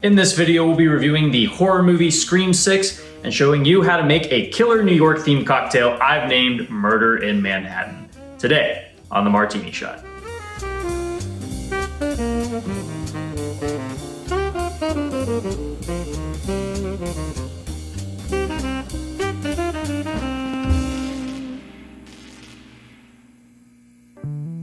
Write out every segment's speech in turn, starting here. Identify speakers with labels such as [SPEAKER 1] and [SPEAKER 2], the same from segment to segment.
[SPEAKER 1] In this video, we'll be reviewing the horror movie Scream 6 and showing you how to make a killer New York themed cocktail I've named Murder in Manhattan. Today on the Martini Shot.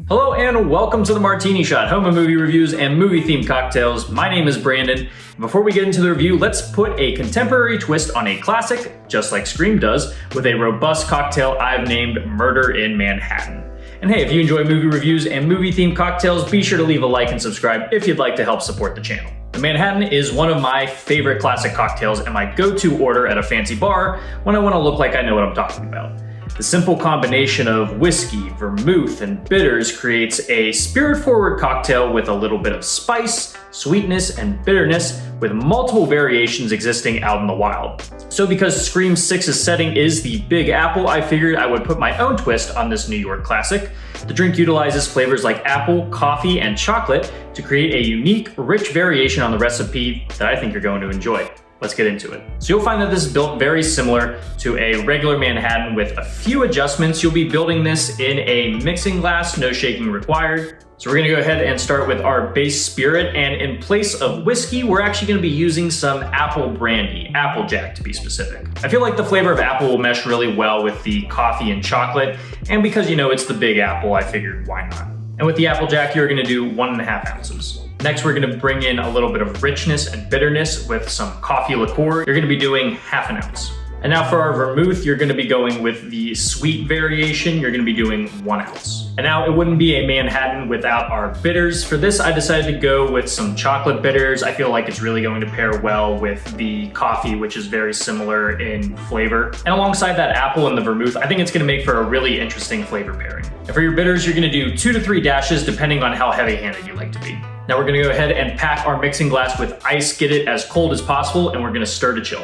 [SPEAKER 1] Hello and welcome to the Martini Shot, home of movie reviews and movie-themed cocktails. My name is Brandon. Before we get into the review, let's put a contemporary twist on a classic, just like Scream does, with a robust cocktail I've named Murder in Manhattan. And hey, if you enjoy movie reviews and movie-themed cocktails, be sure to leave a like and subscribe if you'd like to help support the channel. The Manhattan is one of my favorite classic cocktails and my go-to order at a fancy bar when I want to look like I know what I'm talking about. The simple combination of whiskey, vermouth, and bitters creates a spirit-forward cocktail with a little bit of spice, sweetness, and bitterness, with multiple variations existing out in the wild. So because Scream 6's setting is the Big Apple, I figured I would put my own twist on this New York classic. The drink utilizes flavors like apple, coffee, and chocolate to create a unique, rich variation on the recipe that I think you're going to enjoy. Let's get into it. So you'll find that this is built very similar to a regular Manhattan with a few adjustments. You'll be building this in a mixing glass, no shaking required. So we're gonna go ahead and start with our base spirit, and in place of whiskey, we're actually gonna be using some apple brandy, Applejack to be specific. I feel like the flavor of apple will mesh really well with the coffee and chocolate, and because you know it's the Big Apple, I figured why not. And with the Applejack, you're gonna do 1.5 ounces. Next, we're gonna bring in a little bit of richness and bitterness with some coffee liqueur. You're gonna be doing 1/2 ounce. And now for our vermouth, you're gonna be going with the sweet variation. You're gonna be doing 1 ounce. And now it wouldn't be a Manhattan without our bitters. For this, I decided to go with some chocolate bitters. I feel like it's really going to pair well with the coffee, which is very similar in flavor. And alongside that apple and the vermouth, I think it's gonna make for a really interesting flavor pairing. And for your bitters, you're gonna do 2 to 3 dashes, depending on how heavy-handed you like to be. Now we're gonna go ahead and pack our mixing glass with ice, get it as cold as possible, and we're gonna stir to chill.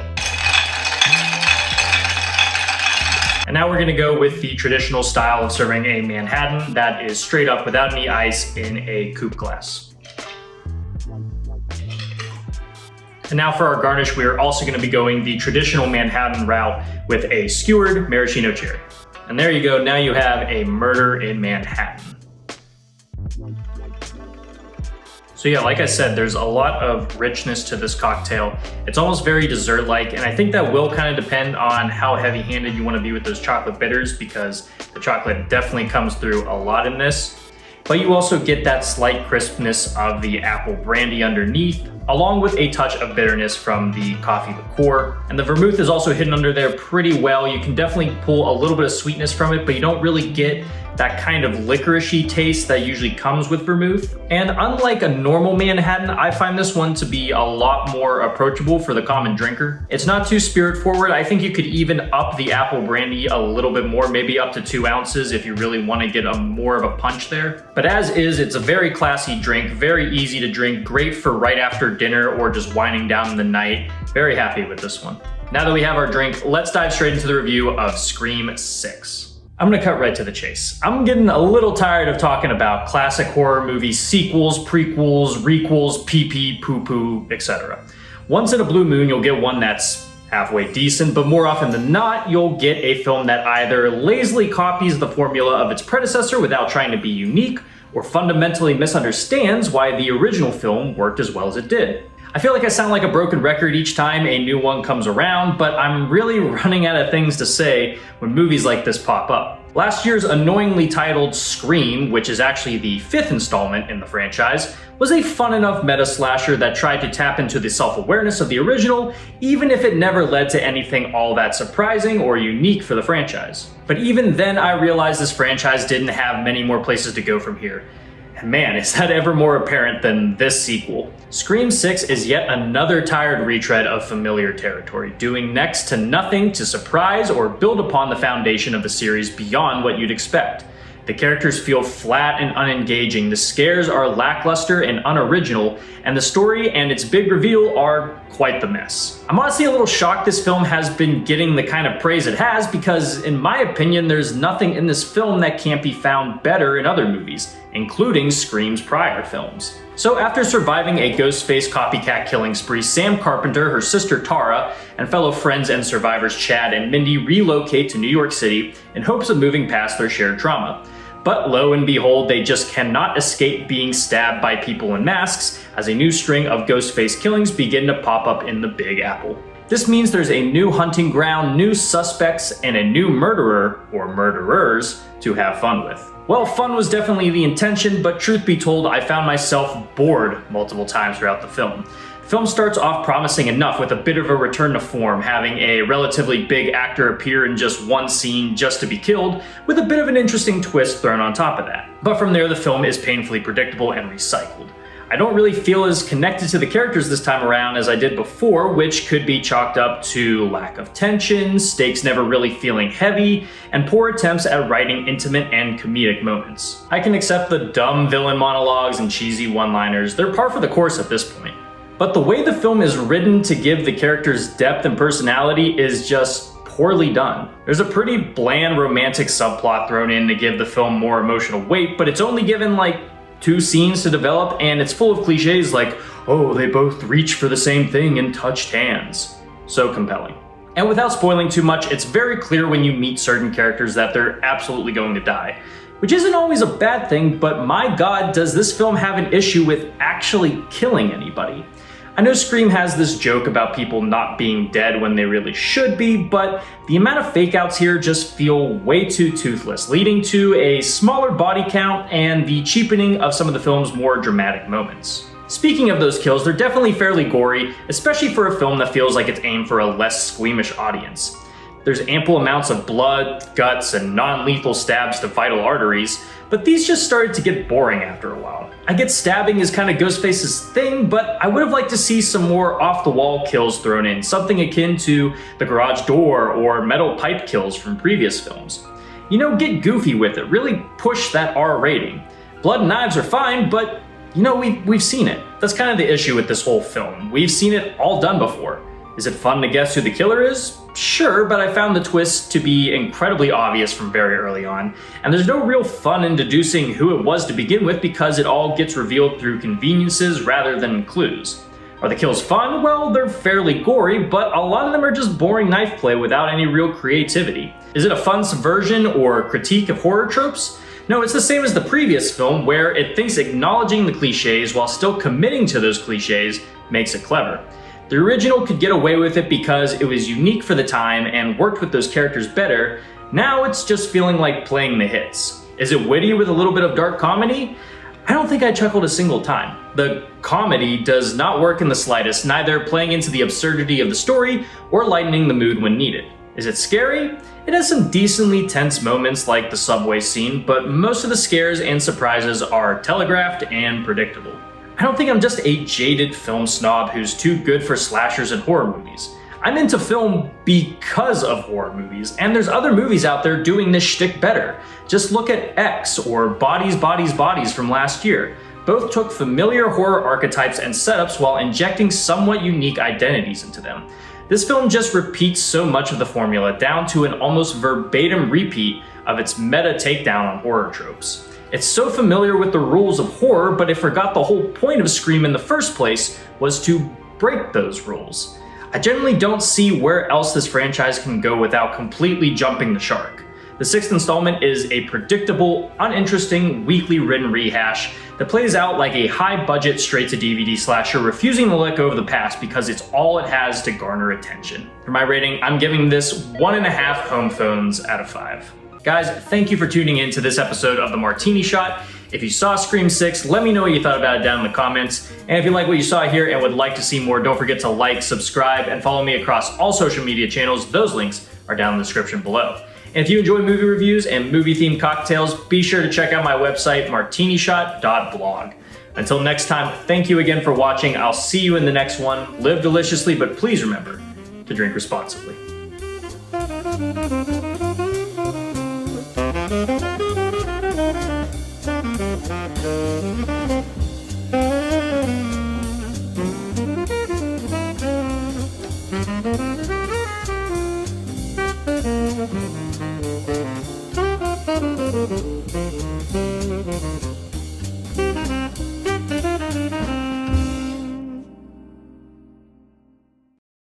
[SPEAKER 1] And now we're gonna go with the traditional style of serving a Manhattan that is straight up without any ice in a coupe glass. And now for our garnish, we are also gonna be going the traditional Manhattan route with a skewered maraschino cherry. And there you go, now you have a Murder in Manhattan. So yeah, like I said, there's a lot of richness to this cocktail. It's almost very dessert-like, and I think that will kind of depend on how heavy-handed you want to be with those chocolate bitters, because the chocolate definitely comes through a lot in this. But you also get that slight crispness of the apple brandy underneath, along with a touch of bitterness from the coffee liqueur. And the vermouth is also hidden under there pretty well. You can definitely pull a little bit of sweetness from it, but you don't really get that kind of licorice-y taste that usually comes with vermouth. And unlike a normal Manhattan, I find this one to be a lot more approachable for the common drinker. It's not too spirit-forward. I think you could even up the apple brandy a little bit more, maybe up to 2 ounces if you really want to get more of a punch there. But as is, it's a very classy drink, very easy to drink, great for right after dinner or just winding down the night. Very happy with this one. Now that we have our drink, let's dive straight into the review of Scream 6. I'm gonna cut right to the chase. I'm getting a little tired of talking about classic horror movie sequels, prequels, requels, pee-pee, poo-poo, etc. Once in a blue moon, you'll get one that's halfway decent, but more often than not, you'll get a film that either lazily copies the formula of its predecessor without trying to be unique, or fundamentally misunderstands why the original film worked as well as it did. I feel like I sound like a broken record each time a new one comes around, but I'm really running out of things to say when movies like this pop up. Last year's annoyingly titled Scream, which is actually the 5th installment in the franchise, was a fun enough meta slasher that tried to tap into the self-awareness of the original, even if it never led to anything all that surprising or unique for the franchise. But even then, I realized this franchise didn't have many more places to go from here. Man, is that ever more apparent than this sequel. Scream 6 is yet another tired retread of familiar territory, doing next to nothing to surprise or build upon the foundation of the series beyond what you'd expect. The characters feel flat and unengaging, the scares are lackluster and unoriginal, and the story and its big reveal are quite the mess. I'm honestly a little shocked this film has been getting the kind of praise it has, because in my opinion, there's nothing in this film that can't be found better in other movies. including Scream's prior films. So after surviving a Ghostface copycat killing spree, Sam Carpenter, her sister Tara, and fellow friends and survivors Chad and Mindy relocate to New York City in hopes of moving past their shared trauma. But lo and behold, they just cannot escape being stabbed by people in masks as a new string of Ghostface killings begin to pop up in the Big Apple. This means there's a new hunting ground, new suspects, and a new murderer, or murderers, to have fun with. Well, fun was definitely the intention, but truth be told, I found myself bored multiple times throughout the film. The film starts off promising enough with a bit of a return to form, having a relatively big actor appear in just one scene just to be killed, with a bit of an interesting twist thrown on top of that. But from there, the film is painfully predictable and recycled. I don't really feel as connected to the characters this time around as I did before, which could be chalked up to lack of tension, stakes never really feeling heavy, and poor attempts at writing intimate and comedic moments. I can accept the dumb villain monologues and cheesy one-liners, they're par for the course at this point. But the way the film is written to give the characters depth and personality is just poorly done. There's a pretty bland romantic subplot thrown in to give the film more emotional weight, but it's only given like 2 scenes to develop, and it's full of cliches like, oh, they both reached for the same thing and touched hands. So compelling. And without spoiling too much, it's very clear when you meet certain characters that they're absolutely going to die. Which isn't always a bad thing, but my god, does this film have an issue with actually killing anybody. I know Scream has this joke about people not being dead when they really should be, but the amount of fake outs here just feel way too toothless, leading to a smaller body count and the cheapening of some of the film's more dramatic moments. Speaking of those kills, they're definitely fairly gory, especially for a film that feels like it's aimed for a less squeamish audience. There's ample amounts of blood, guts, and non-lethal stabs to vital arteries, but these just started to get boring after a while. I get stabbing is kind of Ghostface's thing, but I would have liked to see some more off-the-wall kills thrown in, something akin to the garage door or metal pipe kills from previous films. You know, get goofy with it, really push that R rating. Blood and knives are fine, but you know, we've seen it. That's kind of the issue with this whole film. We've seen it all done before. Is it fun to guess who the killer is? Sure, but I found the twist to be incredibly obvious from very early on, and there's no real fun in deducing who it was to begin with because it all gets revealed through conveniences rather than clues. Are the kills fun? Well, they're fairly gory, but a lot of them are just boring knife play without any real creativity. Is it a fun subversion or critique of horror tropes? No, it's the same as the previous film, where it thinks acknowledging the cliches while still committing to those cliches makes it clever. The original could get away with it because it was unique for the time and worked with those characters better. Now it's just feeling like playing the hits. Is it witty with a little bit of dark comedy? I don't think I chuckled a single time. The comedy does not work in the slightest, neither playing into the absurdity of the story or lightening the mood when needed. Is it scary? It has some decently tense moments like the subway scene, but most of the scares and surprises are telegraphed and predictable. I don't think I'm just a jaded film snob who's too good for slashers and horror movies. I'm into film because of horror movies, and there's other movies out there doing this shtick better. Just look at X or Bodies, Bodies, Bodies from last year. Both took familiar horror archetypes and setups while injecting somewhat unique identities into them. This film just repeats so much of the formula down to an almost verbatim repeat of its meta takedown on horror tropes. It's so familiar with the rules of horror, but it forgot the whole point of Scream in the first place was to break those rules. I generally don't see where else this franchise can go without completely jumping the shark. The 6th installment is a predictable, uninteresting, weakly written rehash that plays out like a high-budget straight-to-DVD slasher refusing to let go of the past because it's all it has to garner attention. For my rating, I'm giving this 1.5 home phones out of 5. Guys, thank you for tuning in to this episode of the Martini Shot. If you saw Scream 6, let me know what you thought about it down in the comments. And if you like what you saw here and would like to see more, don't forget to like, subscribe, and follow me across all social media channels. Those links are down in the description below. And if you enjoy movie reviews and movie-themed cocktails, be sure to check out my website, martinishot.blog. Until next time, thank you again for watching. I'll see you in the next one. Live deliciously, but please remember to drink responsibly. Thank you.